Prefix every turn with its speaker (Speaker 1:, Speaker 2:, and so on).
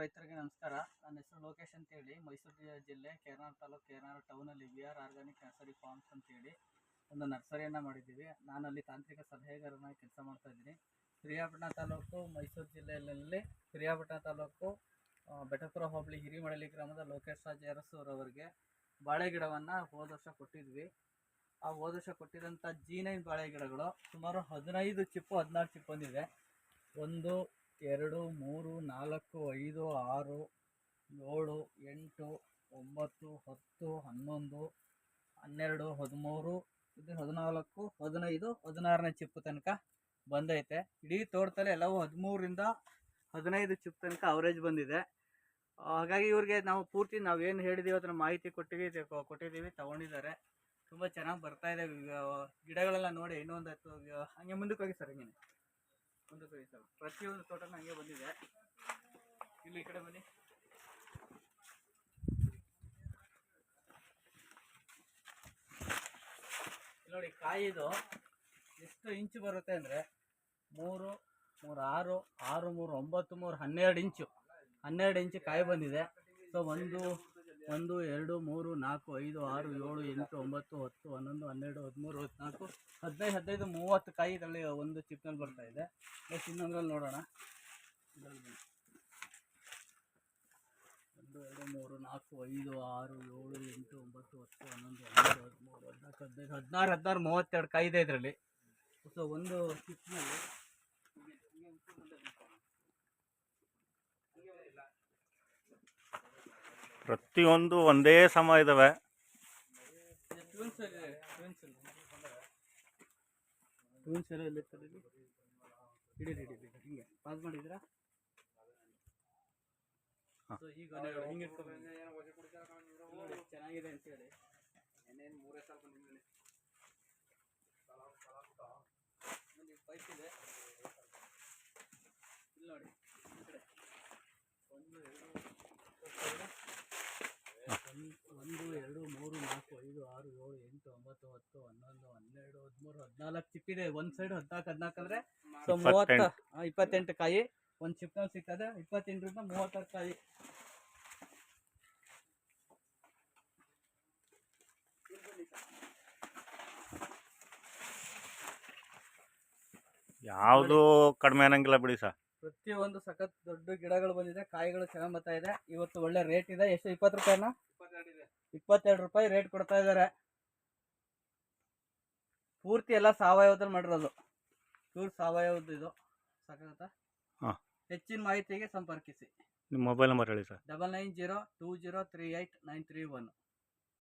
Speaker 1: ರೈತರಿಗೆ ನಮಸ್ಕಾರ. ನನ್ನ ಹೆಸರು ಲೋಕೇಶ್ ಅಂತೇಳಿ, ಮೈಸೂರು ಜಿಲ್ಲೆ ಕೇರನಾರ್ ತಾಲೂಕು ಕೇರನಾರ್ ಟೌನಲ್ಲಿ ವಿಆರ್ ಆರ್ಗಾನಿಕ್ ನರ್ಸರಿ ಫಾರ್ಮ್ಸ್ ಅಂತೇಳಿ ಒಂದು ನರ್ಸರಿಯನ್ನು ಮಾಡಿದ್ದೀವಿ. ನಾನು ಅಲ್ಲಿ ತಾಂತ್ರಿಕ ಸಲಹೆಗಾರನಾಗಿ ಕೆಲಸ ಮಾಡ್ತಾ ಇದ್ದೀನಿ. ಪಿರಿಯಾಪಟ್ಟಣ ತಾಲೂಕು ಮೈಸೂರು ಜಿಲ್ಲೆಯಲ್ಲಿ ಪಿರಿಯಾಪಟ್ಟಣ ತಾಲೂಕು ಬೆಟಪುರ ಹೋಬಳಿ ಹಿರಿಮಳಲಿ ಗ್ರಾಮದ ಲೋಕೇಶ್ ರಾಜ್ ಅರಸೂರವರಿಗೆ ಬಾಳೆ ಗಿಡವನ್ನು ಹೋದ ವರ್ಷ ಕೊಟ್ಟಿದ್ವಿ. ಆ ಹೋದ ವರ್ಷ ಕೊಟ್ಟಿರೋಂಥ G9 ಬಾಳೆ ಗಿಡಗಳು ಸುಮಾರು 15 ಚಿಪ್ಪು 16 ಚಿಪ್ಪು ಬಂದಿದೆ. 1 2 3 4 5 6 7 8 9 10 11 12 13 14 15 16ನೇ ಚಿಪ್ಪು ತನಕ ಬಂದೈತೆ. ಇಡೀ ತೋಟದಲ್ಲಿ ಎಲ್ಲವೂ 13ರಿಂದ 15 ಚಿಪ್ಪು ತನಕ ಅವರೇಜ್ ಬಂದಿದೆ. ಹಾಗಾಗಿ ಇವ್ರಿಗೆ ನಾವು ಪೂರ್ತಿ ನಾವೇನು ಹೇಳಿದ್ದೀವಿ ಅದನ್ನು ಮಾಹಿತಿ ಕೊಟ್ಟಿದ್ದೀವಿ, ತಗೊಂಡಿದ್ದಾರೆ. ತುಂಬ ಚೆನ್ನಾಗಿ ಬರ್ತಾ ಇದೆ ಗಿಡಗಳೆಲ್ಲ ನೋಡಿ. ಇನ್ನೊಂದು ಹಂಗೆ ಮುಂದಕ್ಕೆ ಹೋಗಿ ಸರ್, ಹಿಂಗೆ ಮುಂದಕ್ಕೆ ಹೋಗಿ ಸರ್. ಪ್ರತಿಯೊಂದು ತೋಟನೂ ಹಂಗೆ ಬಂದಿದೆ. ಇಲ್ಲಿ ಈ ಕಡೆ ಬನ್ನಿ. ನೋಡಿ ಕಾಯಿದು ಎಷ್ಟು ಇಂಚು ಬರುತ್ತೆ ಅಂದರೆ 3 3 6 6 3 9 3 12 ಇಂಚು ಕಾಯಿ ಬಂದಿದೆ. ಸೊ 1 2 3 4 5 6 7 8 9 10 11 12 13 14 15 30 ಕಾಯಿ ಇದರಲ್ಲಿ ಒಂದು ಚಿಪ್ನಲ್ಲಿ ಬರ್ತಾ ಇದೆ. ನೆಕ್ಸ್ಟ್ ಇನ್ನೊಂದ್ರಲ್ಲಿ ನೋಡೋಣ. 1 2 3 4 5 6 7 8 9 10 11 12 13 14 15 16 32 ಕಾಯಿ ಇದೆ ಇದರಲ್ಲಿ. ಸೊ ಒಂದು ಚಿಪ್ನಲ್ಲಿ
Speaker 2: ಪ್ರತಿಯೊಂದು ಒಂದೇ ಸಮ ಇದಾವೆ.
Speaker 1: ಹಿಂಗೆ ಪಾಸ್ ಮಾಡಿದ್ರಾ? ಈಗ ಚೆನ್ನಾಗಿದೆ ಅಂತೇಳಿ ಪೈಪ್ ಇದೆ. ಇಲ್ಲಿ ನೋಡಿ, ಈ ಕಡೆ 1 2 3 4 5 6 7 8 9 10 11 12 13 14 ಚಿಪ್ ಇದೆ. ಒಂದು ಸೈಡ್ 14 ಅಂದರೆ ಸೊ 28 ಕಾಯಿ ಒಂದು ಚಿಪ್ನಲ್ಲಿ ಸಿಗ್ತದೆ. 28ರಿಂದ 36 ಕಾಯಿ.
Speaker 2: ಯಾವುದು ಕಡಿಮೆ ಅನ್ನಂಗಿಲ್ಲ ಬಿಡಿ ಸರ್.
Speaker 1: ಪ್ರತಿಯೊಂದು ಸಖತ್ ದೊಡ್ಡ ಗಿಡಗಳು ಬಂದಿದೆ. ಕಾಯಿಗಳು ಚೆನ್ನಾಗಿ ಬರ್ತಾ ಇದೆ. ಇವತ್ತು ಒಳ್ಳೆ ರೇಟ್ ಇದೆ. ಎಷ್ಟು? 20 ರೂಪಾಯಿನ 22 ರೂಪಾಯಿ ರೇಟ್ ಕೊಡ್ತಾ ಇದ್ದಾರೆ. ಪೂರ್ತಿ ಎಲ್ಲ ಸಾವಯವದಲ್ಲಿ ಮಾಡಿರೋದು, ಪ್ಯೂರ್ ಸಾವಯವದ್ದು ಇದು. ಸಾಕಾಗತ್ತಾ? ಹೆಚ್ಚಿನ ಮಾಹಿತಿಗೆ ಸಂಪರ್ಕಿಸಿ.
Speaker 2: ನಿಮ್ಮ ಮೊಬೈಲ್ ನಂಬರ್ ಹೇಳಿ ಸರ್.
Speaker 1: 9902038931.